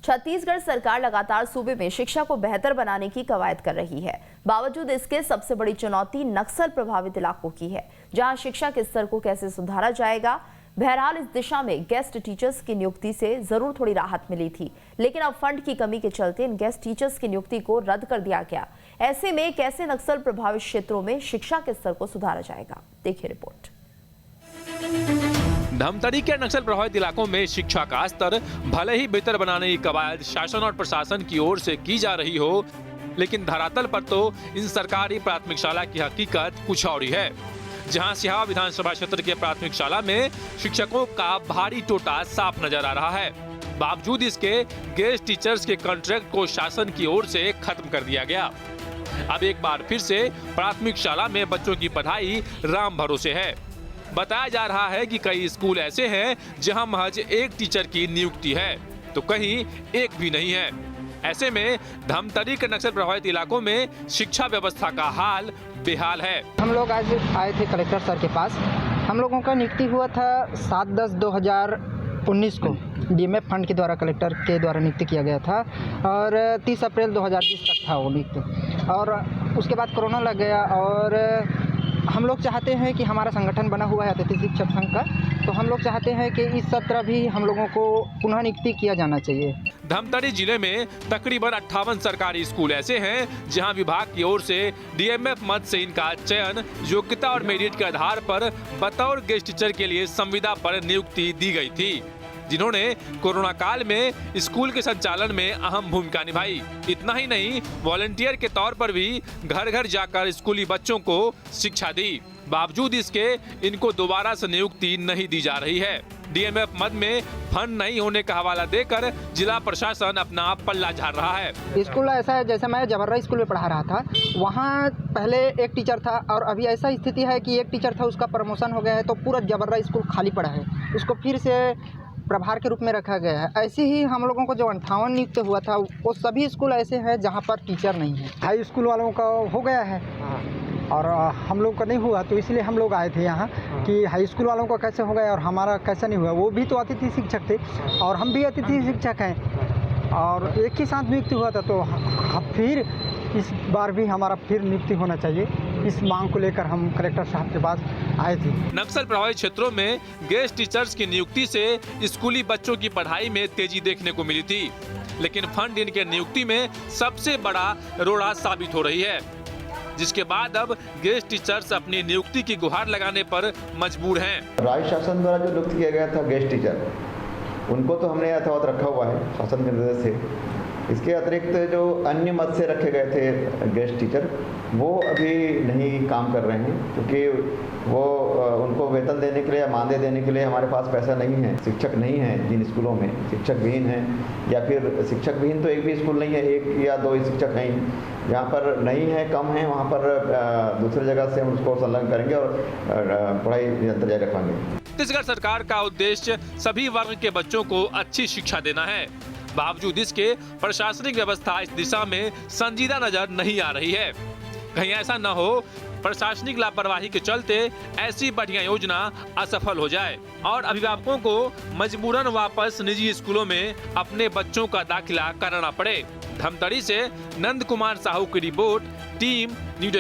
छत्तीसगढ़ सरकार लगातार सूबे में शिक्षा को बेहतर बनाने की कवायद कर रही है। बावजूद इसके सबसे बड़ी चुनौती नक्सल प्रभावित इलाकों की है, जहां शिक्षा के स्तर को कैसे सुधारा जाएगा। बहरहाल इस दिशा में गेस्ट टीचर्स की नियुक्ति से जरूर थोड़ी राहत मिली थी, लेकिन अब फंड की कमी के चलते इन गेस्ट टीचर्स की नियुक्ति को रद्द कर दिया गया। ऐसे में कैसे नक्सल प्रभावित क्षेत्रों में शिक्षा के स्तर को सुधारा जाएगा, देखिए रिपोर्ट। धमतरी के नक्सल प्रभावित इलाकों में शिक्षा का स्तर भले ही बेहतर बनाने की कवायद शासन और प्रशासन की ओर से की जा रही हो, लेकिन धरातल पर तो इन सरकारी प्राथमिक शाला की हकीकत कुछ और ही है। जहां सिहावा विधानसभा क्षेत्र के प्राथमिक शाला में शिक्षकों का भारी टोटा साफ नजर आ रहा है। बावजूद इसके गेस्ट टीचर्स के कॉन्ट्रैक्ट को शासन की ओर से खत्म कर दिया गया। अब एक बार फिर से प्राथमिक शाला में बच्चों की पढ़ाई राम भरोसे है। बताया जा रहा है कि कई स्कूल ऐसे हैं जहां महज एक टीचर की नियुक्ति है, तो कहीं एक भी नहीं है। ऐसे में धमतरी के नक्सल प्रभावित इलाकों में शिक्षा व्यवस्था का हाल बेहाल है। हम लोग आज आए थे कलेक्टर सर के पास। हम लोगों का नियुक्ति हुआ था 7/10/2019 को डीएमएफ फंड के द्वारा कलेक्टर के द्वारा नियुक्ति किया गया था और 30 अप्रैल 2020 तक था वो नियुक्ति। और उसके बाद कोरोना लग गया और हम लोग चाहते हैं कि हमारा संगठन बना हुआ है अतिथि शिक्षक संघ का, तो हम लोग चाहते हैं कि इस सत्र भी हम लोगों को पुनः नियुक्ति किया जाना चाहिए। धमतरी जिले में तकरीबन 58 सरकारी स्कूल ऐसे हैं जहां विभाग की ओर से डीएमएफ मद से इनका चयन योग्यता और मेरिट के आधार पर बतौर गेस्ट टीचर के लिए संविदा पर नियुक्ति दी गई थी, जिन्होंने कोरोना काल में स्कूल के संचालन में अहम भूमिका निभाई। इतना ही नहीं, वॉलंटियर के तौर पर भी घर घर जाकर स्कूली बच्चों को शिक्षा दी। बावजूद इसके इनको दोबारा से नियुक्ति नहीं दी जा रही है। डीएमएफ मद में फंड नहीं होने का हवाला देकर जिला प्रशासन अपना पल्ला झाड़ रहा है। स्कूल ऐसा है, जैसे मैं जबर्रा स्कूल में पढ़ा रहा था, वहाँ पहले एक टीचर था और अभी ऐसा स्थिति है कि एक टीचर था, उसका प्रमोशन हो गया है, तो पूरा जबर्रा स्कूल खाली पड़ा है, उसको फिर से प्रभार के रूप में रखा गया है। ऐसे ही हम लोगों को जो 58 नियुक्त हुआ था, वो सभी स्कूल ऐसे हैं जहां पर टीचर नहीं है। हाई स्कूल वालों का हो गया है और हम लोग का नहीं हुआ, तो इसलिए हम लोग आए थे यहाँ कि हाई स्कूल वालों का कैसे हो गया और हमारा कैसा नहीं हुआ। वो भी तो अतिथि शिक्षक थे और हम भी अतिथि शिक्षक हैं और एक ही साथ नियुक्ति हुआ था, तो फिर इस बार भी हमारा फिर नियुक्ति होना चाहिए। इस मांग को लेकर हम कलेक्टर साहब के पास आए थे। नक्सल प्रभावित क्षेत्रों में गेस्ट टीचर्स की नियुक्ति से स्कूली बच्चों की पढ़ाई में तेजी देखने को मिली थी, लेकिन फंड इनके नियुक्ति में सबसे बड़ा रोड़ा साबित हो रही है, जिसके बाद अब गेस्ट टीचर्स अपनी नियुक्ति की गुहार लगाने पर मजबूर हैं। राज्य शासन द्वारा जो नियुक्त किया गया था गेस्ट टीचर, उनको तो हमने यथावत रखा हुआ है शासन के निर्देश से। इसके अतिरिक्त जो अन्य मद से रखे गए थे गेस्ट टीचर, वो अभी नहीं काम कर रहे हैं, क्योंकि वो उनको वेतन देने के लिए या मानदेय देने के लिए हमारे पास पैसा नहीं है। शिक्षक नहीं है जिन स्कूलों में, शिक्षक विहीन हैं, या फिर शिक्षक विहीन तो एक भी स्कूल नहीं है, 1 या 2 शिक्षक हैं। जहाँ पर नहीं है, कम है, वहाँ पर दूसरी जगह से हम उसको संलग्न करेंगे और पढ़ाई निरंतर जारी रखेंगे। छत्तीसगढ़ सरकार का उद्देश्य सभी वर्ग के बच्चों को अच्छी शिक्षा देना है। बावजूद इसके प्रशासनिक व्यवस्था इस दिशा में संजीदा नजर नहीं आ रही है। कहीं ऐसा न हो प्रशासनिक लापरवाही के चलते ऐसी बढ़िया योजना असफल हो जाए और अभिभावकों को मजबूरन वापस निजी स्कूलों में अपने बच्चों का दाखिला कराना पड़े। धमतरी से नंद कुमार साहू की रिपोर्ट, टीम न्यूज।